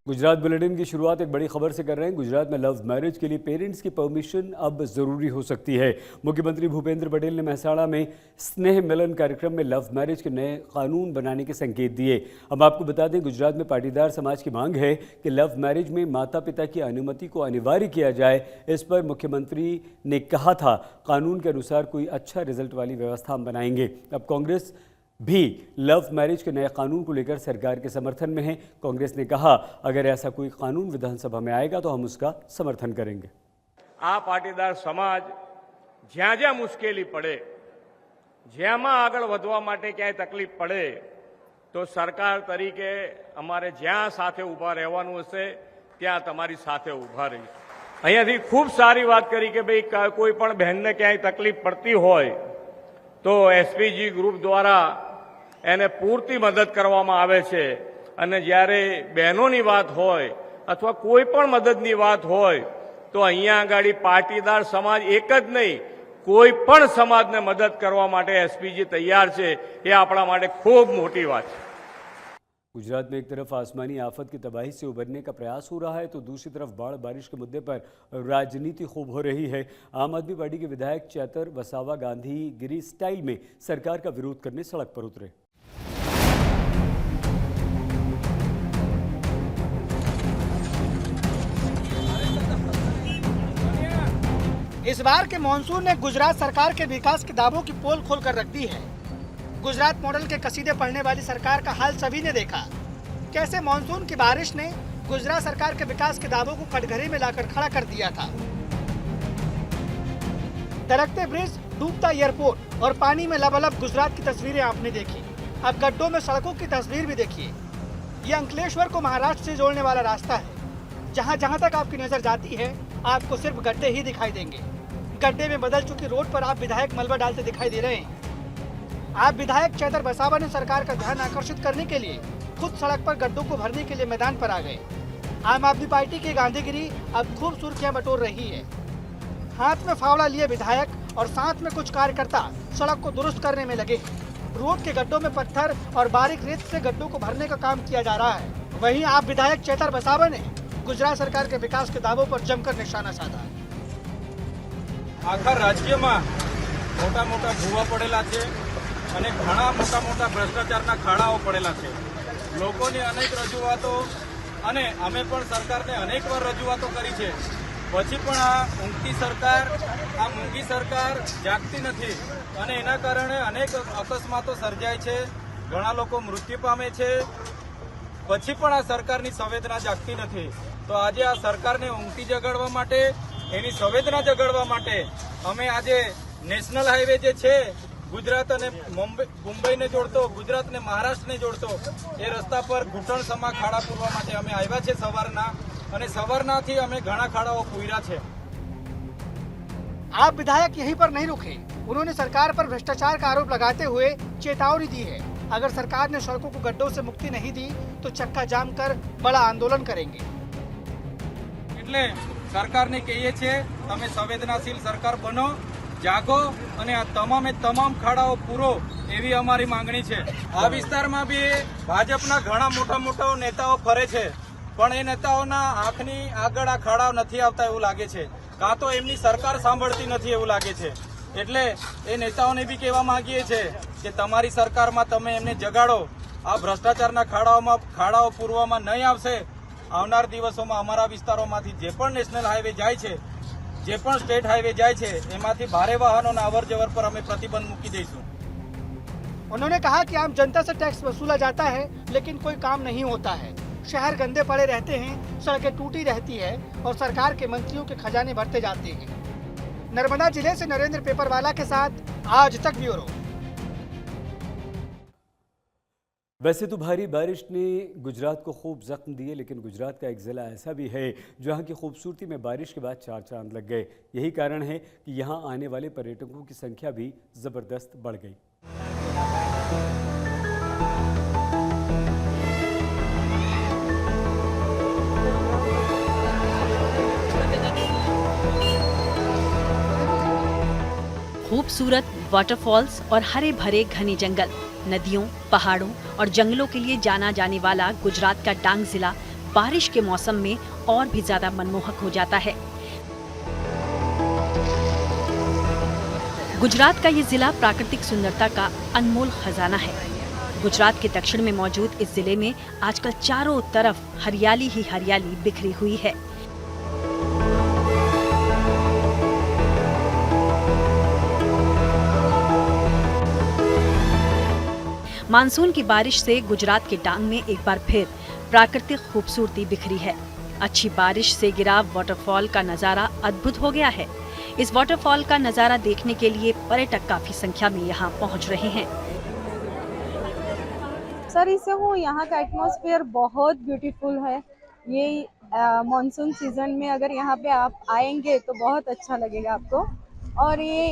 Gujarat bulletin की शुरुआत एक बड़ी खबर से कर रहे हैं। गुजरात में लव मैरिज के लिए पेरेंट्स की परमिशन अब जरूरी हो सकती है। मुख्यमंत्री भूपेंद्र पटेल ने मेहसाणा में स्नेह मिलन कार्यक्रम में लव मैरिज के नए कानून बनाने के संकेत दिए। अब आपको बता दें, गुजरात में पाटीदार समाज की मांग है कि लव मैरिज में माता पिता की अनुमति को अनिवार्य किया जाए। इस पर मुख्यमंत्री ने कहा था, कानून के अनुसार कोई अच्छा रिजल्ट वाली व्यवस्था हम बनाएंगे। अब कांग्रेस भी लव मैरिज के नए कानून को लेकर सरकार के समर्थन में है। कांग्रेस ने कहा, अगर ऐसा कोई कानून विधानसभा में आएगा तो हम उसका समर्थन करेंगे। आ पाटीदार समाज ज्यां ज्यां मुश्केली पड़े, ज्यांમાં આગળ વધવા માટે ક્યાંય તકલીફ પડે તો સરકાર તરીકે અમારે જ્યાં સાથે ઊભા રહેવાનું હશે ત્યાં તમારી સાથે ઊભા રહીશું। અહીંયાથી ખૂબ સારી વાત કરી કે ભાઈ કોઈ પણ બહેનને ક્યાંય તકલીફ પડતી હોય તો એસપીજી ગ્રુપ દ્વારા એને પૂરતી મદદ કરવામાં આવે છે અને જ્યારે બહેનોની વાત હોય અથવા કોઈ પણ મદદની વાત હોય તો અહીંયા આગળ પાટીદાર સમાજ એક જ નહીં, કોઈ પણ સમાજને મદદ કરવા માટે એસપીજી તૈયાર છે। એ આપણા માટે ખૂબ મોટી વાત છે। गुजरात में एक तरफ आसमानी आफत की तबाही से उबरने का प्रयास हो रहा है तो दूसरी तरफ बाढ़ बारिश के मुद्दे पर राजनीति खूब हो रही है। आम आदमी पार्टी के विधायक चैतर वसावा गांधी गिरी स्टाइल में सरकार का विरोध करने सड़क पर उतरे। इस बार के मॉनसून ने गुजरात सरकार के विकास के दावों की पोल खोल कर रख दी है। गुजरात मॉडल के कसीदे पढ़ने वाली सरकार का हाल सभी ने देखा। कैसे मॉनसून की बारिश ने गुजरात सरकार के विकास के दावों को कटघरे में लाकर खड़ा कर दिया था। दरकते ब्रिज, डूबता एयरपोर्ट और पानी में लबालब गुजरात की तस्वीरें आपने देखी। अब गड्ढों में सड़कों की तस्वीर भी देखिए। ये अंकलेश्वर को महाराष्ट्र से जोड़ने वाला रास्ता है। जहाँ जहाँ तक आपकी नजर जाती है आपको सिर्फ गड्ढे ही दिखाई देंगे। गड्ढे में बदल चुकी रोड पर आप विधायक मलबा डालते दिखाई दे रहे हैं। आप विधायक चैतर वसावा ने सरकार का ध्यान आकर्षित करने के लिए खुद सड़क पर गड्ढों को भरने के लिए मैदान पर आ गए। आम आदमी पार्टी की गांधीगिरी अब खूब सुर्खियां बटोर रही है। हाथ में फावड़ा लिए विधायक और साथ में कुछ कार्यकर्ता सड़क को दुरुस्त करने में लगे। रोड के गड्ढों में पत्थर और बारीक रेत से गड्ढों को भरने का काम किया जा रहा है। वहीं आप विधायक चैतर वसावा ने गुजरात सरकार के विकास के दावों पर जमकर निशाना साधा। आखा राज्य में मोटा मोटा भूवा पड़ेला छे અને ઘણા મોટા મોટા ભ્રષ્ટાચારના ખાડાઓ પડેલા છે। લોકોની અનેક રજૂઆતો અને અમે પણ સરકારને અનેક વાર રજૂઆતો કરી છે, પછી પણ આ ઊંઘતી સરકાર, આ મૂંગી સરકાર જાગતી નથી અને એના કારણે અનેક અકસ્માતો સર્જાય છે, ઘણા લોકો મૃત્યુ પામે છે, પછી પણ આ સરકારની સંવેદના જાગતી નથી। તો આજે આ સરકારને ઊંઘતી જગાડવા માટે, એની સંવેદના જગાડવા માટે અમે આજે નેશનલ હાઈવે જે છે गुजरात ने मुंबई ने जोड़तो, गुजरात ने महाराष्ट्र ने जोड़तो, ए रस्ता पर घूंटण समा खाड़ा पूरवा माटे अमे आव्या छे सवारना अने सवारनाथी अमे घणा खाड़ाओ पूर्या छे। आप विधायक यहीं पर नहीं रुके। उन्होंने सरकार पर भ्रष्टाचार का आरोप लगाते हुए चेतावनी दी है, अगर सरकार ने सड़कों को गड्ढों से मुक्ति नहीं दी तो चक्का जाम कर बड़ा आंदोलन करेंगे। એટલે સરકારને કહીએ છે, તમે સંવેદનાશીલ સરકાર બનો, જાગો અને આ તમામ ખાડાઓ પૂરો, એવી અમારી માંગણી છે। આ વિસ્તારમાં બી ભાજપના ઘણા મોટા મોટા નેતાઓ ફરે છે, પણ એ નેતાઓના આંખની આગળ આ ખાડાઓ નથી આવતા એવું લાગે છે, કાં તો એમની સરકાર સાંભળતી નથી એવું લાગે છે। એટલે એ નેતાઓને બી કહેવા માંગીએ છે કે તમારી સરકારમાં તમે એમને જગાડો। આ ભ્રષ્ટાચારના ખાડાઓ પૂરવામાં નહીં આવશે। આવનાર દિવસોમાં અમારા વિસ્તારોમાંથી જે પણ નેશનલ હાઈવે જાય છે, જે પણ સ્ટેટ હાઈવે જાય છે, એમાંથી ભારે વાહનોના અવર જવર પર અમે પ્રતિબંધ મૂકી દઈશું। उन्होंने कहा कि आम जनता से टैक्स वसूला जाता है लेकिन कोई काम नहीं होता है। शहर गंदे पड़े रहते हैं, सड़कें टूटी रहती है और सरकार के मंत्रियों के खजाने भरते जाते हैं। नर्मदा जिले से नरेंद्र पेपरवाला के साथ आज तक ब्यूरो। वैसे तो भारी बारिश ने गुजरात को खूब जख्म दिए, लेकिन गुजरात का एक ज़िला ऐसा भी है जहां की खूबसूरती में बारिश के बाद चार चांद लग गए। यही कारण है कि यहां आने वाले पर्यटकों की संख्या भी ज़बरदस्त बढ़ गई। खूबसूरत वाटरफॉल्स और हरे भरे घने जंगल, नदियों, पहाड़ों और जंगलों के लिए जाना जाने वाला गुजरात का डांग जिला बारिश के मौसम में और भी ज्यादा मनमोहक हो जाता है। गुजरात का ये जिला प्राकृतिक सुंदरता का अनमोल खजाना है। गुजरात के दक्षिण में मौजूद इस जिले में आजकल चारों तरफ हरियाली ही हरियाली बिखरी हुई है। मानसून की बारिश से गुजरात के डांग में एक बार फिर प्राकृतिक खूबसूरती बिखरी है। अच्छी बारिश से गिरा वाटरफॉल का नजारा अद्भुत हो गया है। इस वाटरफॉल का नजारा देखने के लिए पर्यटक काफी संख्या में यहाँ पहुँच रहे हैं। सर इससे वो यहाँ का एटमॉस्फेयर बहुत ब्यूटीफुल है। ये मॉनसून सीजन में अगर यहाँ पे आप आएंगे तो बहुत अच्छा लगेगा आपको। और ये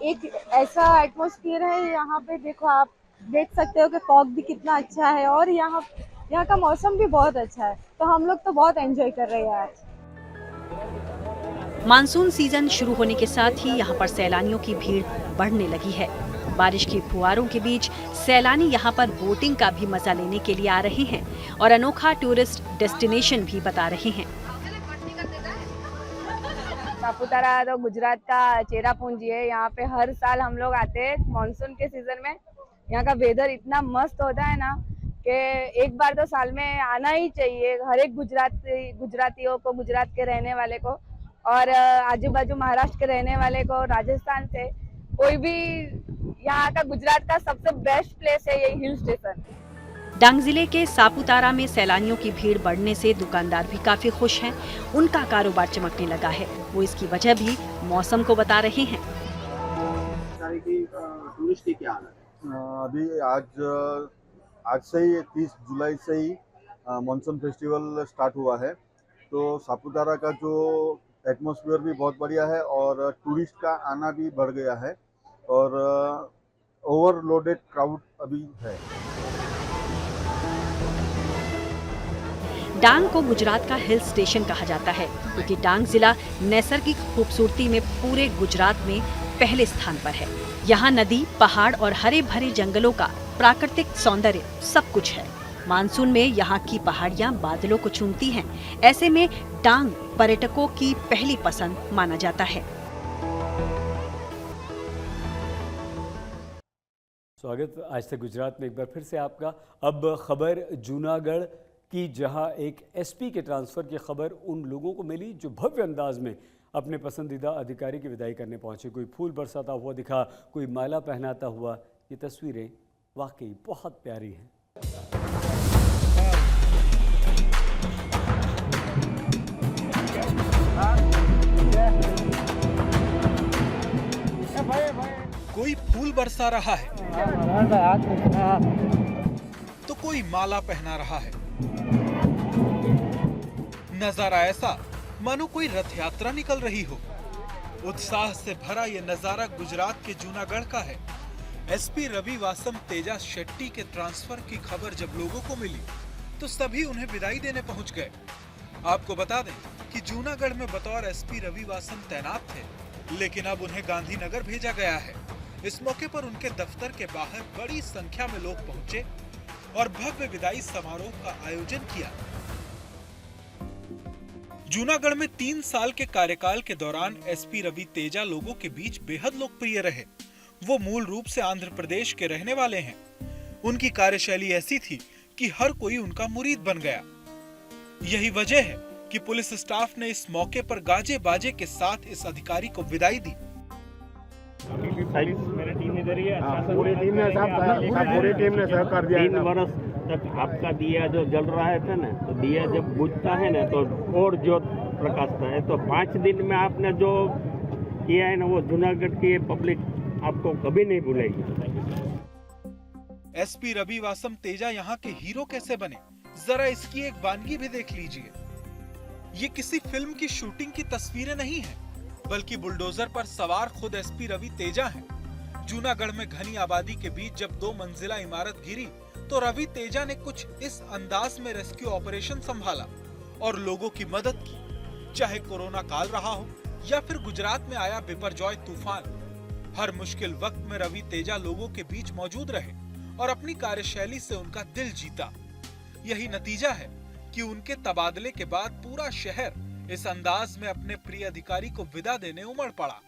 एक ऐसा एटमॉस्फेयर है, यहाँ पे देखो आप देख सकते हो कि फॉग भी कितना अच्छा है और यहाँ का मौसम भी बहुत अच्छा है, तो हम लोग तो बहुत एंजॉय कर रहे हैं आज। मानसून सीजन शुरू होने के साथ ही यहाँ पर सैलानियों की भीड़ बढ़ने लगी है। बारिश की फुहारों के बीच सैलानी यहाँ पर बोटिंग का भी मजा लेने के लिए आ रहे हैं और अनोखा टूरिस्ट डेस्टिनेशन भी बता रहे हैं। सापुतारा तो गुजरात का चेरापूंजी है। यहाँ पे हर साल हम लोग आते हैं मानसून के सीजन में। यहाँ का वेदर इतना मस्त होता है ना कि एक बार तो साल में आना ही चाहिए हर एक गुजरातियों को, गुजरात के रहने वाले को और आजू बाजू महाराष्ट्र के रहने वाले को, राजस्थान से कोई भी। यहाँ का गुजरात का सबसे बेस्ट प्लेस है ये हिल स्टेशन। डांग जिले के सापुतारा में सैलानियों की भीड़ बढ़ने से दुकानदार भी काफी खुश हैं। उनका कारोबार चमकने लगा है। वो इसकी वजह भी मौसम को बता रहे हैं। टूरिस्ट की क्या हालत है? अभी आज से ही 30 जुलाई से ही मानसून फेस्टिवल स्टार्ट हुआ है, तो सापुतारा का जो एटमॉस्फेयर भी बहुत बढ़िया है और टूरिस्ट का आना भी बढ़ गया है और ओवरलोडेड क्राउड अभी है। डांग को गुजरात का हिल स्टेशन कहा जाता है क्योंकि डांग जिला नैसर्गिक खूबसूरती में पूरे गुजरात में पहले स्थान पर है। यहाँ नदी, पहाड़ और हरे भरे जंगलों का प्राकृतिक सौंदर्य सब कुछ है। मानसून में यहाँ की पहाड़ियाँ बादलों को चूमती हैं। ऐसे में डांग पर्यटकों की पहली पसंद माना जाता है। स्वागत आज तक गुजरात में एक बार फिर से आपका। अब खबर जूनागढ़ की, जहां एक एसपी के ट्रांसफर की खबर उन लोगों को मिली जो भव्य अंदाज में अपने पसंदीदा अधिकारी की विदाई करने पहुंचे। कोई फूल बरसाता हुआ दिखा, कोई माला पहनाता हुआ। ये तस्वीरें वाकई बहुत प्यारी हैं। कोई फूल बरसा रहा है तो कोई माला पहना रहा है। नजारा ऐसा मानो कोई रथ यात्रा निकल रही हो। उत्साह से भरा ये नजारा गुजरात के जूनागढ़ का है। एसपी रवि वासम तेजा शेट्टी के ट्रांसफर की खबर जब लोगों को मिली तो सभी उन्हें विदाई देने पहुंच गए। आपको बता दें कि जूनागढ़ में बतौर एसपी रवि वासम तैनात थे, लेकिन अब उन्हें गांधीनगर भेजा गया है। इस मौके पर उनके दफ्तर के बाहर बड़ी संख्या में लोग पहुंचे और भव्य विदाई समारोह का आयोजन किया। जूनागढ़ में 3 साल के कार्यकाल के दौरान एसपी रवि तेजा लोगों के बीच बेहद लोकप्रिय रहे। वो मूल रूप से आंध्र प्रदेश के रहने वाले हैं। उनकी कार्यशैली ऐसी थी कि हर कोई उनका मुरीद बन गया। यही वजह है कि पुलिस स्टाफ ने इस मौके पर गाजे बाजे के साथ इस अधिकारी को विदाई दी। मेरी टीम इधर ही है। पूरी टीम ने सहकार दिया। 3 वर्ष तक आपका दिया जो जल रहा है ना, तो दिया जब बुझता है ना तो और ज्योत प्रकाशता है। तो 5 दिन में आपने जो किया है ना, वो जूनागढ़ की पब्लिक आपको कभी नहीं भूलेगी। एसपी रवि वासम तेजा यहाँ के हीरो कैसे बने, जरा इसकी एक वानगी भी देख लीजिए। ये किसी फिल्म की शूटिंग की तस्वीरें नहीं है, बल्कि बुलडोजर पर सवार खुद एसपी रवि तेजा हैं। जूनागढ़ में घनी आबादी के बीच जब 2 मंजिला इमारत गिरी तो रवि तेजा ने कुछ इस अंदाज में रेस्क्यू ऑपरेशन संभाला और लोगों की मदद की। चाहे कोरोना काल रहा हो या फिर गुजरात में आया बिपरजॉय तूफान, हर मुश्किल वक्त में रवि तेजा लोगों के बीच मौजूद रहे और अपनी कार्यशैली से उनका दिल जीता। यही नतीजा है कि उनके तबादले के बाद पूरा शहर इस अंदाज में अपने प्रिय अधिकारी को विदा देने उमड़ पड़ा।